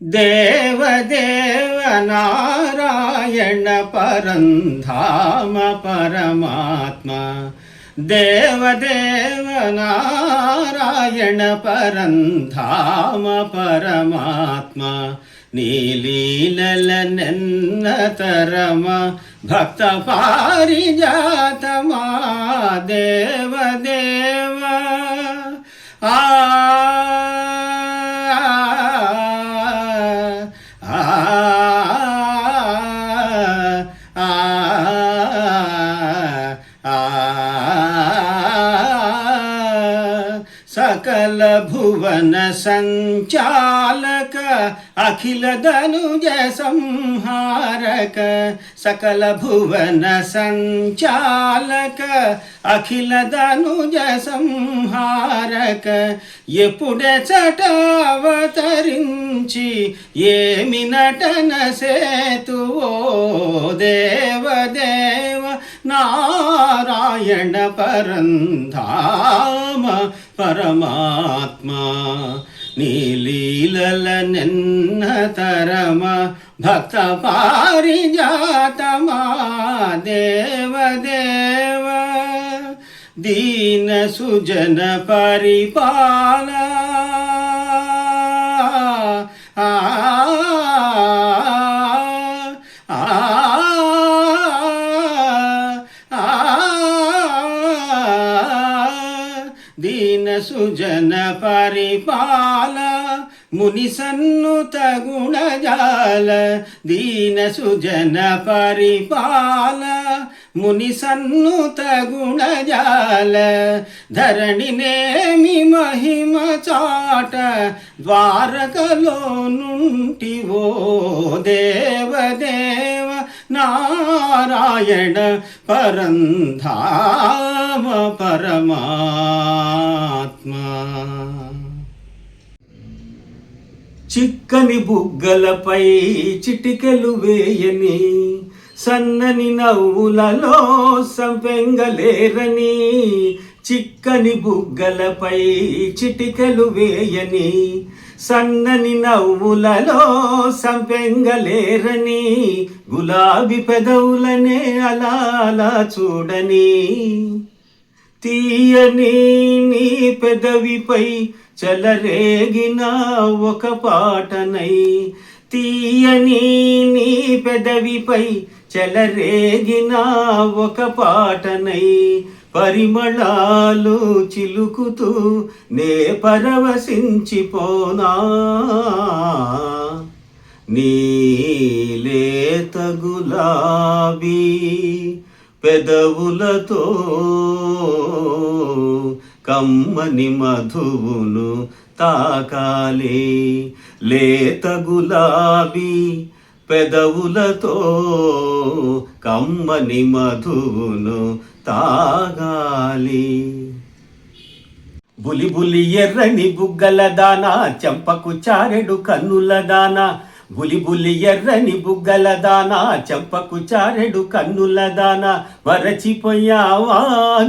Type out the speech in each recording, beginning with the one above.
దేవదేవ నారాయణ పరంధామ పరమాత్మ దేవదేవ నారాయణ పరంధామ పరమాత్మ నీలీలల నెన్నతరమ భక్త పారిజాతమా దేవదేవ ఆ सकल भुवन संचालक अखिल धनुज संहारक सकल भुवन संचालक अखिल धनुज संहारक ఎప్పుడెచట అవతరించి ఏమి నటన సేతువో దేవదేవ నారాయణ పరంధామ పరమాత్మ నీలీలల నెన్నతరమ భక్త పారిజాతమా దేవదేవ दीन सुजन परिपाल दीन सुजन परिपाल मुनि सन्नुत गुणजाल दीन सुजन परिपाल मुनि सन्नुत गुणजाल धरणि नेमि महिम चाट द्वारकलो नुंटिवो देवदेव नारायण परंधाम परमात्मा చిక్కని బుగ్గలపై చిటికెలు వేయని సన్నని నవ్వులలో సంపెంగలేరని చిక్కని బుగ్గలపై చిటికెలు వేయని సన్నని నవ్వులలో సంపెంగలేరని గులాబీ పెదవులనే అలా అలా చూడని తీయని నీ పెదవిపై చలరేగిన ఒక పాటనై తీయని నీ పెదవిపై చెలరేగిన ఒక పాటనై పరిమళాలు చిలుకుతూ నే పరవశించిపోనా నీలేత గులాబీ పెదవులతో కమ్మని మధువును తాకాలి లేత గులాబీ పెదవులతో కమ్మని మధువును తాగాలి బులి బులి ఎర్రని బుగ్గల దానా చెంపకు చారెడు కన్నుల దానా బులి బులి ఎర్రని బుగ్గల దానా చెంపకు చారెడు కన్నుల దానా మరచిపోయావా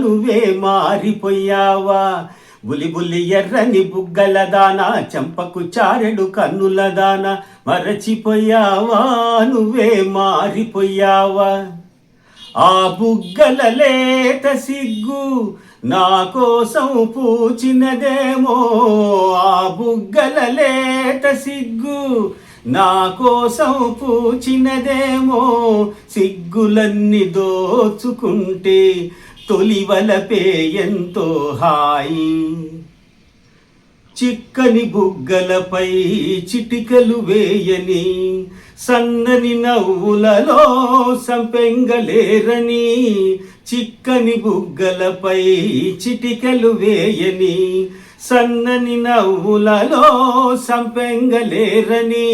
నువ్వే మారిపోయావా బులి బులి ఎర్రని బుగ్గల దానా చెంపకు చారెడు కన్నుల దానా మరచిపోయావా నువ్వే మారిపోయావా ఆ బుగ్గల లేత సిగ్గు నా కోసం పూచినదేమో ఆ బుగ్గల లేత సిగ్గు నా కోసం పూచినదేమో సిగ్గులన్నీ దోచుకుంటే తొలివలపే ఎంతో హాయి చిక్కని బుగ్గలపై చిటికలు వేయని సన్నని నవ్వులలో సంపెంగలేరని చిక్కని బుగ్గలపై చిటికలు వేయని సన్నని నవ్వులలో సంపెంగలేరని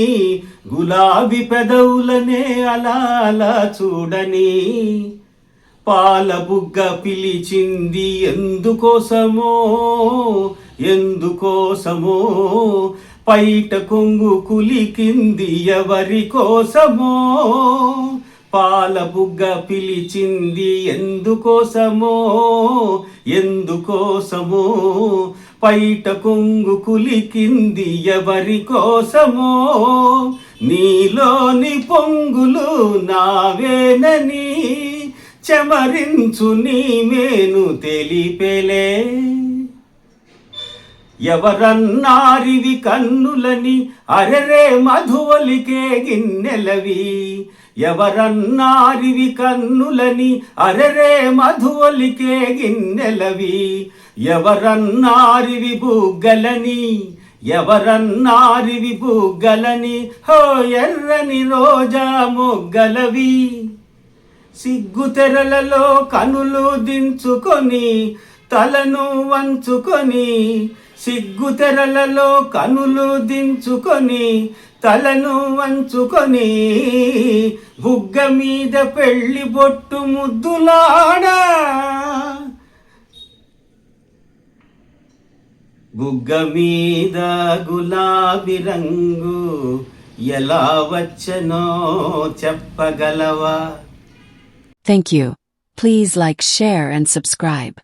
గులాబీ పెదవులనే అలా అలా చూడని పాల బుగ్గ పిలిచింది ఎందుకోసమో ఎందుకోసమో పైట కొంగు కులికింది ఎవరి కోసమో పాల బుగ్గ పిలిచింది ఎందుకోసమో ఎందుకోసమో పైట కొంగు కులికింది ఎవరి కోసమో, నీలోని పొంగులు నావేనని చెమరించు నీ మేను తెలిపెలే. ఎవరన్నారివి కన్నులని అరెరే మధువలికే గిన్నెలవి, ఎవరన్నారివి కన్నులని అరెరే మధువలికే గిన్నెలవి, ఎవరన్నారివి బుగ్గలని, ఎవరన్నారివి బుగ్గలని, హో ఎర్రని రోజా మొగ్గలవి. సిగ్గు తెరలలో కనులు దించుకొని తలను వంచుకొని, సిగ్గు తెరలలో కనులు దించుకొని తలను వంచుకొని, బుగ్గ మీద పెళ్లి బొట్టు ముద్దులాడా, బుగ్గ మీద గులాబీ రంగు ఎలా వచ్చనో చెప్పగలవా? Thank you. Please like, share and subscribe.